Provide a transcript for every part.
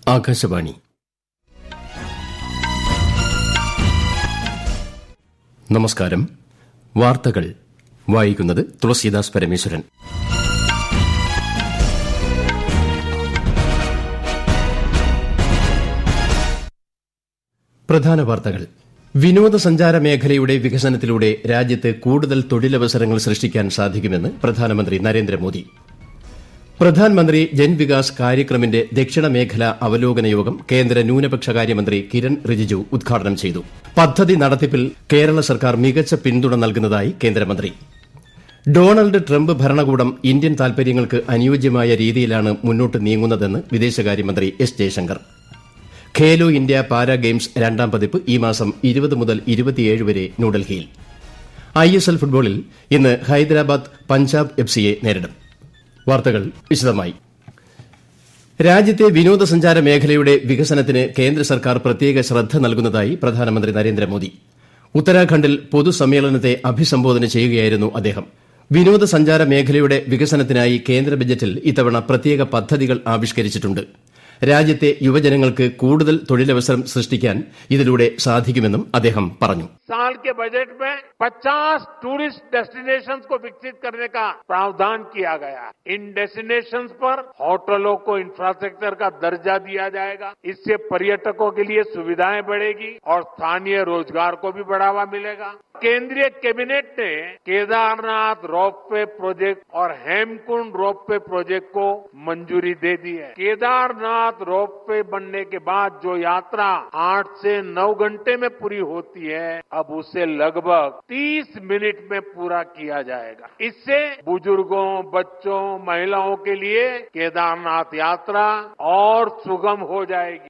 ആകാശവാണി. നമസ്കാരം. വാർത്തകൾ വായിക്കുന്നത് തുളസീദാസ് പരമേശ്വരൻ. പ്രധാന വാർത്തകൾ. വിനോദസഞ്ചാര മേഖലയുടെ വികസനത്തിലൂടെ രാജ്യത്ത് കൂടുതൽ തൊഴിലവസരങ്ങൾ സൃഷ്ടിക്കാൻ സാധിക്കുമെന്ന് പ്രധാനമന്ത്രി നരേന്ദ്രമോദി. പ്രധാൻമന്ത്രി ജൻവികാസ് കാര്യക്രമിന്റെ ദക്ഷിണ മേഖലാ അവലോകന യോഗം കേന്ദ്ര ന്യൂനപക്ഷകാര്യമന്ത്രി കിരൺ റിജിജു ഉദ്ഘാടനം ചെയ്തു. പദ്ധതി നടത്തിപ്പിൽ കേരള സർക്കാർ മികച്ച പിന്തുണ നൽകുന്നതായി കേന്ദ്രമന്ത്രി. ഡൊണാൾഡ് ട്രംപ് ഭരണകൂടം ഇന്ത്യൻ താൽപര്യങ്ങൾക്ക് അനുയോജ്യമായ രീതിയിലാണ് മുന്നോട്ട് നീങ്ങുന്നതെന്ന് വിദേശകാര്യമന്ത്രി S Jaishankar. Khelo India para games രണ്ടാം പതിപ്പ് ഈ മാസം 20 മുതൽ 27 വരെ ന്യൂഡൽഹിയിൽ. ISL ഫുട്ബോളിൽ ഇന്ന് ഹൈദരാബാദ് പഞ്ചാബ് എഫ്സിയെ നേരിടും. വാർത്തകൾ വിശദമായി. രാജ്യത്തെ വിനോദസഞ്ചാര മേഖലയുടെ വികസനത്തിന് കേന്ദ്ര സർക്കാർ പ്രത്യേക ശ്രദ്ധ നൽകുന്നതായി പ്രധാനമന്ത്രി നരേന്ദ്രമോദി. ഉത്തരാഖണ്ഡിൽ പൊതുസമ്മേളനത്തെ അഭിസംബോധന ചെയ്യുകയായിരുന്നു അദ്ദേഹം. വിനോദസഞ്ചാര മേഖലയുടെ വികസനത്തിനായി കേന്ദ്ര ബജറ്റിൽ ഇത്തവണ പ്രത്യേക പദ്ധതികൾ ആവിഷ്കരിച്ചിട്ടുണ്ട്. രാജ്യത്തെ യുവജനങ്ങൾക്ക് കൂടുതൽ തൊഴിലവസരം സൃഷ്ടിക്കാൻ ഇതിലൂടെ സാധിക്കുമെന്നും അദ്ദേഹം പറഞ്ഞു. साल के बजट में 50 टूरिस्ट डेस्टिनेशंस को विकसित करने का प्रावधान किया गया है. इन डेस्टिनेशंस पर होटलों को इंफ्रास्ट्रक्चर का दर्जा दिया जाएगा. इससे पर्यटकों के लिए सुविधाएं बढ़ेगी और स्थानीय रोजगार को भी बढ़ावा मिलेगा. केंद्रीय कैबिनेट ने केदारनाथ रोपवे प्रोजेक्ट और हेमकुंड रोपवे प्रोजेक्ट को मंजूरी दे दी है. केदारनाथ रोपवे बनने के बाद जो यात्रा 8 से 9 घंटे में पूरी होती है, अब उसे लगभग 30 मिनट में पूरा किया जाएगा. इससे बुजुर्गों, बच्चों, महिलाओं के लिए केदारनाथ यात्रा और सुगम हो जाएगी.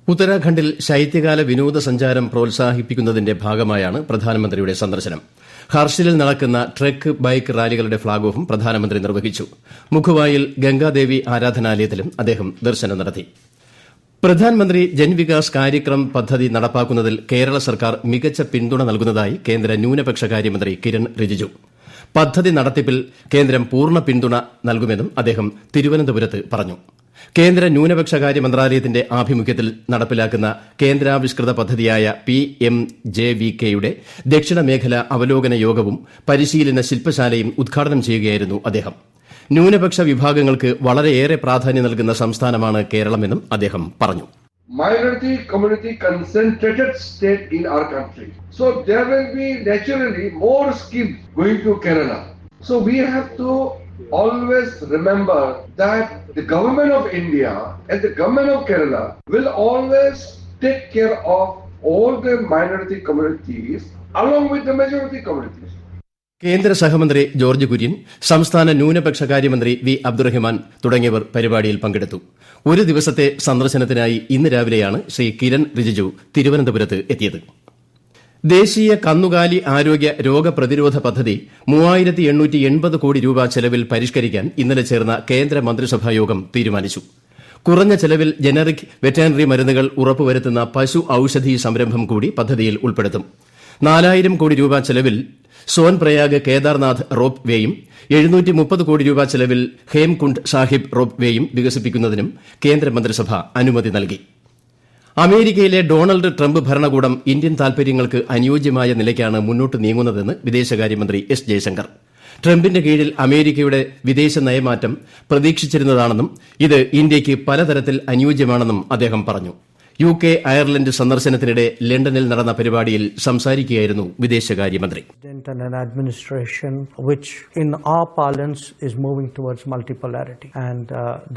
ഉത്തരാഖണ്ഡിൽ ശൈത്യകാല വിനോദസഞ്ചാരം പ്രോത്സാഹിപ്പിക്കുന്നതിന്റെ ഭാഗമായാണ് പ്രധാനമന്ത്രിയുടെ സന്ദർശനം. ഹർഷിലിൽ നടക്കുന്ന ട്രെക്ക് ബൈക്ക് റാലികളുടെ ഫ്ളാഗ് ഓഫും പ്രധാനമന്ത്രി നിർവഹിച്ചു. മുഖുവായിൽ ഗംഗാദേവി ആരാധനാലയത്തിലും അദ്ദേഹം ദർശനം നടത്തി. പ്രധാൻമന്ത്രി ജൻവികാസ് കാര്യക്രം പദ്ധതി നടപ്പാക്കുന്നതിൽ കേരള സർക്കാർ മികച്ച പിന്തുണ നൽകുന്നതായി കേന്ദ്ര ന്യൂനപക്ഷകാര്യമന്ത്രി കിരൺ റിജിജു. പദ്ധതി നടത്തിപ്പിൽ കേന്ദ്രം പൂർണ്ണ പിന്തുണ നൽകുമെന്നും അദ്ദേഹം തിരുവനന്തപുരത്ത് പറഞ്ഞു. കേന്ദ്ര ന്യൂനപക്ഷകാര്യ മന്ത്രാലയത്തിന്റെ ആഭിമുഖ്യത്തിൽ നടപ്പിലാക്കുന്ന കേന്ദ്രാവിഷ്കൃത പദ്ധതിയായ PMJVKയുടെ ദക്ഷിണ മേഖലാ അവലോകന യോഗവും പരിശീലന ശില്പശാലയും ഉദ്ഘാടനം ചെയ്യുകയായിരുന്നു അദ്ദേഹം. ന്യൂനപക്ഷ വിഭാഗങ്ങൾക്ക് വളരെയേറെ പ്രാധാന്യം നൽകുന്ന സംസ്ഥാനമാണ് കേരളമെന്നും അദ്ദേഹം പറഞ്ഞു. Minority community concentrated state in our country. So there will be naturally more schemes going to Kerala. So we have to always remember that the government of India and the government of Kerala will always take care of all the minority communities along with the majority communities. കേന്ദ്ര സഹമന്ത്രി George Kurian, സംസ്ഥാന ന്യൂനപക്ഷകാര്യമന്ത്രി V Abdurahiman തുടങ്ങിയവർ പരിപാടിയിൽ പങ്കെടുത്തു. ഒരു ദിവസത്തെ സന്ദർശനത്തിനായി ഇന്ന് രാവിലെയാണ് ശ്രീ കിരൺ റിജിജു തിരുവനന്തപുരത്ത് എത്തിയത്. ദേശീയ കന്നുകാലി ആരോഗ്യ രോഗപ്രതിരോധ പദ്ധതി 3880 കോടി രൂപ ചെലവിൽ പരിഷ്കരിക്കാൻ ഇന്നലെ ചേർന്ന കേന്ദ്ര മന്ത്രിസഭാ യോഗം തീരുമാനിച്ചു. കുറഞ്ഞ ചെലവിൽ ജനറിക് വെറ്ററിനറി മരുന്നുകൾ ഉറപ്പുവരുത്തുന്ന പശു ഔഷധി സംരംഭം കൂടി പദ്ധതിയിൽ ഉൾപ്പെടുത്തും. 4000 കോടി രൂപ ചെലവിൽ സോൻപ്രയാഗ് കേദാർനാഥ് റോപ്പ് വേയും 730 കോടി രൂപ ചെലവിൽ ഹേംകുണ്ഡ് സാഹിബ് റോപ്പ് വേയും വികസിപ്പിക്കുന്നതിനും കേന്ദ്രമന്ത്രിസഭ അനുമതി നൽകി. അമേരിക്കയിലെ ഡൊണാൾഡ് ട്രംപ് ഭരണകൂടം ഇന്ത്യൻ താൽപര്യങ്ങൾക്ക് അനുയോജ്യമായ നിലയ്ക്കാണ് മുന്നോട്ട് നീങ്ങുന്നതെന്ന് വിദേശകാര്യമന്ത്രി എസ് ജയശങ്കർ. ട്രംപിന്റെ കീഴിൽ അമേരിക്കയുടെ വിദേശ നയമാറ്റം പ്രതീക്ഷിച്ചിരുന്നതാണെന്നും ഇത് ഇന്ത്യയ്ക്ക് പലതരത്തിൽ അനുയോജ്യമാണെന്നും അദ്ദേഹം പറഞ്ഞു. UK അയർലൻഡ് സന്ദർശനത്തിനിടെ ലണ്ടനിൽ നടന്ന പരിപാടിയിൽ സംസാരിക്കുകയായിരുന്നു വിദേശകാര്യമന്ത്രി. An administration which in our parlance is moving towards multipolarity, and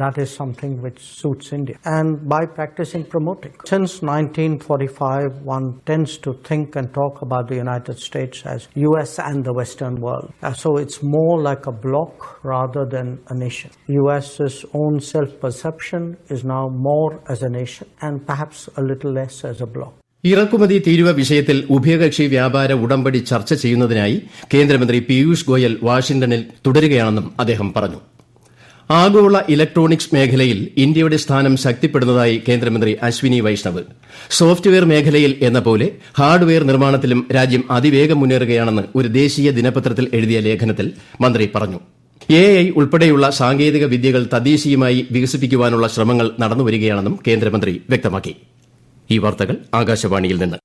that is something which suits India, and by practicing promoting. Since 1945 one tends to think and talk about the United States as US and the Western world, so it's more like a bloc rather than a nation. US's own self-perception is now more as a nation and perhaps a little less as a bloc. ഇറക്കുമതി തീരുവ വിഷയത്തിൽ ഉഭയകക്ഷി വ്യാപാര ഉടമ്പടി ചർച്ച ചെയ്യുന്നതിനായി കേന്ദ്രമന്ത്രി പീയൂഷ് ഗോയൽ വാഷിംഗ്ടണിൽ തുടരുകയാണെന്നും അദ്ദേഹം പറഞ്ഞു. ആഗോള ഇലക്ട്രോണിക്സ് മേഖലയിൽ ഇന്ത്യയുടെ സ്ഥാനം ശക്തിപ്പെടുന്നതായി കേന്ദ്രമന്ത്രി അശ്വിനി വൈഷ്ണവ്. സോഫ്റ്റ്വെയർ മേഖലയിൽ എന്നപോലെ ഹാർഡ്വെയർ നിർമ്മാണത്തിലും രാജ്യം അതിവേഗം മുന്നേറുകയാണെന്ന് ഒരു ദേശീയ ദിനപത്രത്തിൽ എഴുതിയ ലേഖനത്തിൽ മന്ത്രി പറഞ്ഞു. AI ഉൾപ്പെടെയുള്ള സാങ്കേതിക വിദ്യകൾ തദ്ദേശീയമായി വികസിപ്പിക്കുവാനുള്ള ശ്രമങ്ങൾ നടന്നുവരികയാണെന്നും കേന്ദ്രമന്ത്രി വ്യക്തമാക്കി. ഈ വാർത്തകൾ ആകാശവാണിയിൽ നിന്ന്.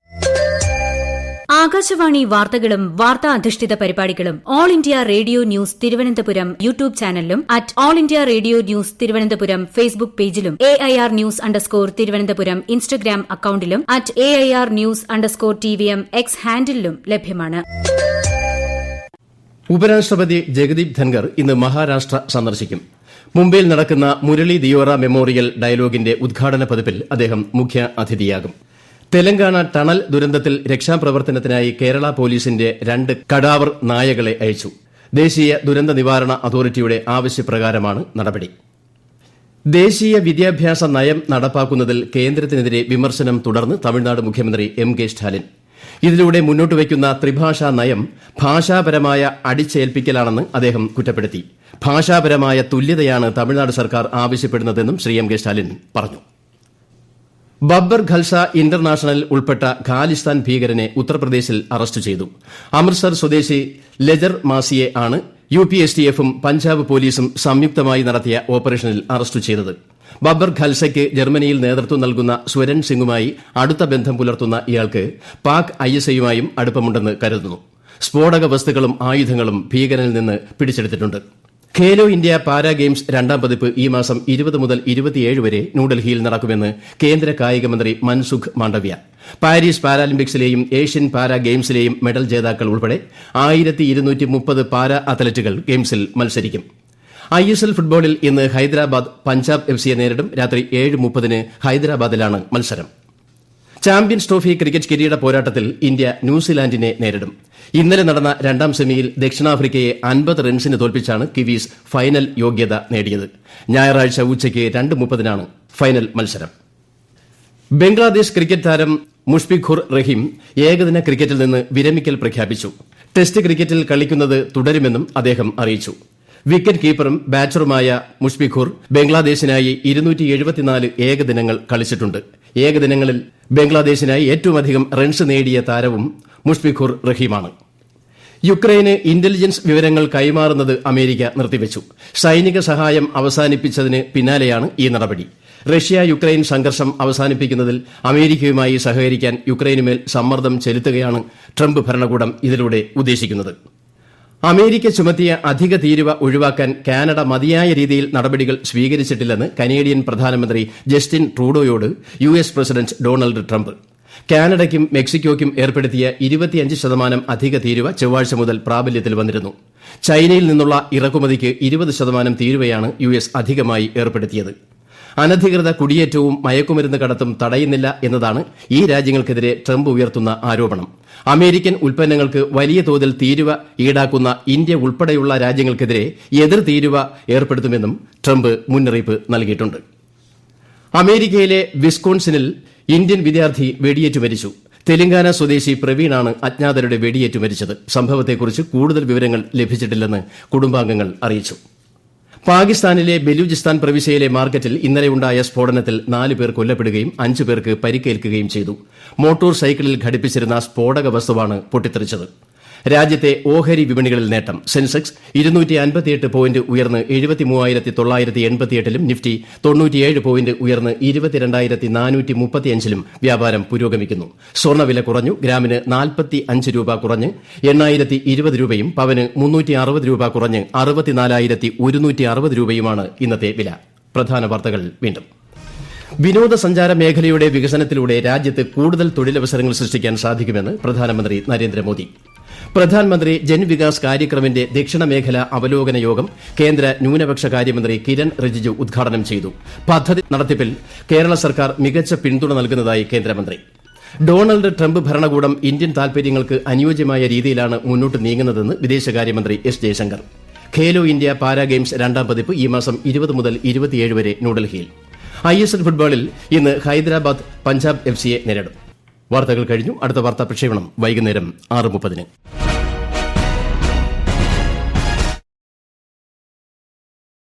ആകാശവാണി വാർത്തകളും വാർത്താ അധിഷ്ഠിത പരിപാടികളും all India radio news Thiruvananthapuram YouTube ചാനലിലും @all India radio news Thiruvananthapuram Facebook പേജിലും AIR ന്യൂസ് _ തിരുവനന്തപുരം ഇൻസ്റ്റഗ്രാം അക്കൌണ്ടിലും @AIR ന്യൂസ് _ TVM X ഹാൻഡിലും ലഭ്യമാണ്. ഉപരാഷ്ട്രപതി ജഗദീപ് ധൻകർ ഇന്ന് മഹാരാഷ്ട്ര സന്ദർശിക്കും. മുംബൈയിൽ നടക്കുന്ന മുരളി ദിയോറ മെമ്മോറിയൽ ഡയലോഗിന്റെ ഉദ്ഘാടന പതിപ്പിൽ അദ്ദേഹം മുഖ്യ അതിഥിയാകും. തെലങ്കാന ടണൽ ദുരന്തത്തിൽ രക്ഷാപ്രവർത്തനത്തിനായി കേരള പോലീസിന്റെ 2 കടാവർ നായകളെ അയച്ചു. ദേശീയ ദുരന്ത നിവാരണ അതോറിറ്റിയുടെ ആവശ്യപ്രകാരമാണ് നടപടി. ദേശീയ വിദ്യാഭ്യാസ നയം നടപ്പാക്കുന്നതിൽ കേന്ദ്രത്തിനെതിരെ വിമർശനം തുടർന്ന് തമിഴ്നാട് മുഖ്യമന്ത്രി MK സ്റ്റാലിൻ. ഇതിലൂടെ മുന്നോട്ടുവയ്ക്കുന്ന ത്രിഭാഷാ നയം ഭാഷാപരമായ അടിച്ചേൽപ്പിക്കലാണെന്ന് അദ്ദേഹം കുറ്റപ്പെടുത്തി. ഭാഷാപരമായ തുല്യതയാണ് തമിഴ്നാട് സർക്കാർ ആവശ്യപ്പെടുന്നതെന്നും ശ്രീ MK സ്റ്റാലിൻ പറഞ്ഞു. ബബ്ബർ ഖൽസ ഇന്റർനാഷണൽ ഉൾപ്പെട്ട ഖാലിസ്ഥാൻ ഭീകരനെ ഉത്തർപ്രദേശിൽ അറസ്റ്റ് ചെയ്തു. അമൃത്സർ സ്വദേശി ലെജർ മാസിയെ ആണ് UPSTFും പഞ്ചാബ് പോലീസും സംയുക്തമായി നടത്തിയ ഓപ്പറേഷനിൽ അറസ്റ്റ് ചെയ്തത്. ബബ്ബർ ഖൽസയ്ക്ക് ജർമ്മനിയിൽ നേതൃത്വം നൽകുന്ന സ്വരൻ സിംഗുമായി അടുത്ത ബന്ധം പുലർത്തുന്ന ഇയാൾക്ക് പാക് ISIയുമായും അടുപ്പമുണ്ടെന്ന് കരുതുന്നു. സ്ഫോടക വസ്തുക്കളും ആയുധങ്ങളും ഭീകരനിൽ നിന്ന് പിടിച്ചെടുത്തിട്ടുണ്ട്. ഖേലോ ഇന്ത്യ പാരാ ഗെയിംസ് 2ാം പതിപ്പ് ഈ മാസം 20 മുതൽ 27 വരെ ന്യൂഡൽഹിയിൽ നടക്കുമെന്ന് കേന്ദ്ര കായികമന്ത്രി മൻസുഖ് മാണ്ഡവ്യ. പാരീസ് പാരാലിമ്പിക്സിലെയും ഏഷ്യൻ പാരാ ഗെയിംസിലെയും മെഡൽ ജേതാക്കൾ ഉൾപ്പെടെ 1230 പാരാ അത്ലറ്റുകൾ ഗെയിംസിൽ മത്സരിക്കും. ISL ഫുട്ബോളിൽ ഇന്ന് ഹൈദരാബാദ് പഞ്ചാബ് FCയെ നേരിടും. രാത്രി 7:30 ഹൈദരാബാദിലാണ് മത്സരം. ചാമ്പ്യൻസ് ട്രോഫി ക്രിക്കറ്റ് കിരീട പോരാട്ടത്തിൽ ഇന്ത്യ ന്യൂസിലാൻഡിനെ നേരിടും. ഇന്നലെ നടന്ന 2ാം സെമിയിൽ ദക്ഷിണാഫ്രിക്കയെ 50 റൺസിന് തോൽപ്പിച്ചാണ് കിവീസ് ഫൈനൽ യോഗ്യത നേടിയത്. ഞായറാഴ്ച ഉച്ചയ്ക്ക് 2:30 ഫൈനൽ മത്സരം. ബംഗ്ലാദേശ് ക്രിക്കറ്റ് താരം മുഷ്ഫിഖുർ റഹീം ഏകദിന ക്രിക്കറ്റിൽ നിന്ന് വിരമിക്കൽ പ്രഖ്യാപിച്ചു. ടെസ്റ്റ് ക്രിക്കറ്റിൽ കളിക്കുന്നത് തുടരുമെന്നും അദ്ദേഹം അറിയിച്ചു. വിക്കറ്റ് കീപ്പറും ബാറ്ററുമായ മുഷ്ഫിഖുർ ബംഗ്ലാദേശിനായി 274 ഏകദിനങ്ങൾ കളിച്ചിട്ടുണ്ട്. ഏകദിനങ്ങളിൽ ബംഗ്ലാദേശിനായി ഏറ്റവുമധികം റൺസ് നേടിയ താരവും മുഷ്ഫിഖുർ റഹീമാണ്. യുക്രൈന് ഇന്റലിജൻസ് വിവരങ്ങൾ കൈമാറുന്നത് അമേരിക്ക നിർത്തിവച്ചു. സൈനിക സഹായം അവസാനിപ്പിച്ചതിന് പിന്നാലെയാണ് ഈ നടപടി. റഷ്യ യുക്രൈൻ സംഘർഷം അവസാനിപ്പിക്കുന്നതിൽ അമേരിക്കയുമായി സഹകരിക്കാൻ യുക്രൈനുമേൽ സമ്മർദ്ദം ചെലുത്തുകയാണ് ട്രംപ് ഭരണകൂടം ഇതിലൂടെ ഉദ്ദേശിക്കുന്നത്. അമേരിക്ക ചുമത്തിയ അധിക തീരുവ ഒഴിവാക്കാൻ കാനഡ മതിയായ രീതിയിൽ നടപടികൾ സ്വീകരിച്ചിട്ടില്ലെന്ന് കനേഡിയൻ പ്രധാനമന്ത്രി ജസ്റ്റിൻ ട്രൂഡോയോട് US പ്രസിഡന്റ് ഡൊണാൾഡ് ട്രംപ്. കാനഡയ്ക്കും മെക്സിക്കോയ്ക്കും ഏർപ്പെടുത്തിയ 25% അധിക തീരുവ ചൊവ്വാഴ്ച മുതൽ പ്രാബല്യത്തിൽ വന്നിരുന്നു. ചൈനയിൽ നിന്നുള്ള ഇറക്കുമതിക്ക് 20% തീരുവയാണ് US അധികമായി ഏർപ്പെടുത്തിയത്. അനധികൃത കുടിയേറ്റവും മയക്കുമരുന്ന് കടത്തും തടയുന്നില്ല എന്നതാണ് ഈ രാജ്യങ്ങൾക്കെതിരെ ട്രംപ് ഉയർത്തുന്ന ആരോപണം. അമേരിക്കൻ ഉൽപ്പന്നങ്ങൾക്ക് വലിയ തോതിൽ തീരുവ ഈടാക്കുന്ന ഇന്ത്യ ഉൾപ്പെടെയുള്ള രാജ്യങ്ങൾക്കെതിരെ എതിർ തീരുവ ഏർപ്പെടുത്തുമെന്നും ട്രംപ് മുന്നറിയിപ്പ് നൽകിയിട്ടുണ്ട്. അമേരിക്കയിലെ വിസ്കോൺസിനിൽ ഇന്ത്യൻ വിദ്യാർത്ഥി വെടിയേറ്റു മരിച്ചു. തെലങ്കാന സ്വദേശി പ്രവീണാണ് അജ്ഞാതരുടെ വെടിയേറ്റു മരിച്ചത്. സംഭവത്തെക്കുറിച്ച് കൂടുതൽ വിവരങ്ങൾ ലഭിച്ചിട്ടില്ലെന്ന് കുടുംബാംഗങ്ങൾ അറിയിച്ചു. പാകിസ്ഥാനിലെ ബലൂചിസ്ഥാൻ പ്രവിശ്യയിലെ മാർക്കറ്റിൽ ഇന്നലെയുണ്ടായ സ്ഫോടനത്തിൽ 4 പേർ കൊല്ലപ്പെടുകയും 5 പേർക്ക് പരിക്കേൽക്കുകയും ചെയ്തു. മോട്ടോർ സൈക്കിളിൽ ഘടിപ്പിച്ചിരുന്ന സ്ഫോടക വസ്തുവാണ് പൊട്ടിത്തെറിച്ചത്. രാജ്യത്തെ ഓഹരി വിപണികളിൽ നേട്ടം. സെൻസെക്സ് 258 പോയിന്റ് ഉയർന്ന് 73,988-ലും നിഫ്റ്റി 97 പോയിന്റ് ഉയർന്ന് 22,435-ലും വ്യാപാരം പുരോഗമിക്കുന്നു. സ്വർണ്ണവില കുറഞ്ഞു. ഗ്രാമിന് 45 രൂപ കുറഞ്ഞ് 8,020 രൂപയും പവന് 360 രൂപ കുറഞ്ഞ് 64,160 രൂപയുമാണ് ഇന്നത്തെ വില. പ്രധാന വാർത്തകൾ വീണ്ടും. വിനോദസഞ്ചാര മേഖലയുടെ വികസനത്തിലൂടെ രാജ്യത്ത് കൂടുതൽ തൊഴിലവസരങ്ങൾ സൃഷ്ടിക്കാൻ സാധിക്കുമെന്ന് പ്രധാനമന്ത്രി നരേന്ദ്രമോദി. പ്രധാൻമന്ത്രി ജൻവികാസ് കാര്യക്രമിന്റെ ദക്ഷിണ മേഖല അവലോകന യോഗം കേന്ദ്ര ന്യൂനപക്ഷ കാര്യമന്ത്രി കിരൺ റിജിജു ഉദ്ഘാടനം ചെയ്തു. പദ്ധതി നടത്തിപ്പിൽ കേരള സർക്കാർ മികച്ച പിന്തുണ നൽകുന്നതായി കേന്ദ്രമന്ത്രി. ഡൊണാൾഡ് ട്രംപ് ഭരണകൂടം ഇന്ത്യൻ താൽപര്യങ്ങൾക്ക് അനുയോജ്യമായ രീതിയിലാണ് മുന്നോട്ട് നീങ്ങുന്നതെന്ന് വിദേശകാര്യമന്ത്രി S. Jaishankar. Khelo India para games 2ാം പതിപ്പ് ഈ മാസം 20 മുതൽ 27 വരെ ന്യൂഡൽഹിയിൽ. ISL ഫുട്ബോളിൽ ഇന്ന് ഹൈദരാബാദ് പഞ്ചാബ് FCയെ നേരിടും. വാർത്തകൾ കഴിഞ്ഞു. അടുത്ത വാർത്താ പ്രക്ഷേപണം വൈകുന്നേരം 6:30.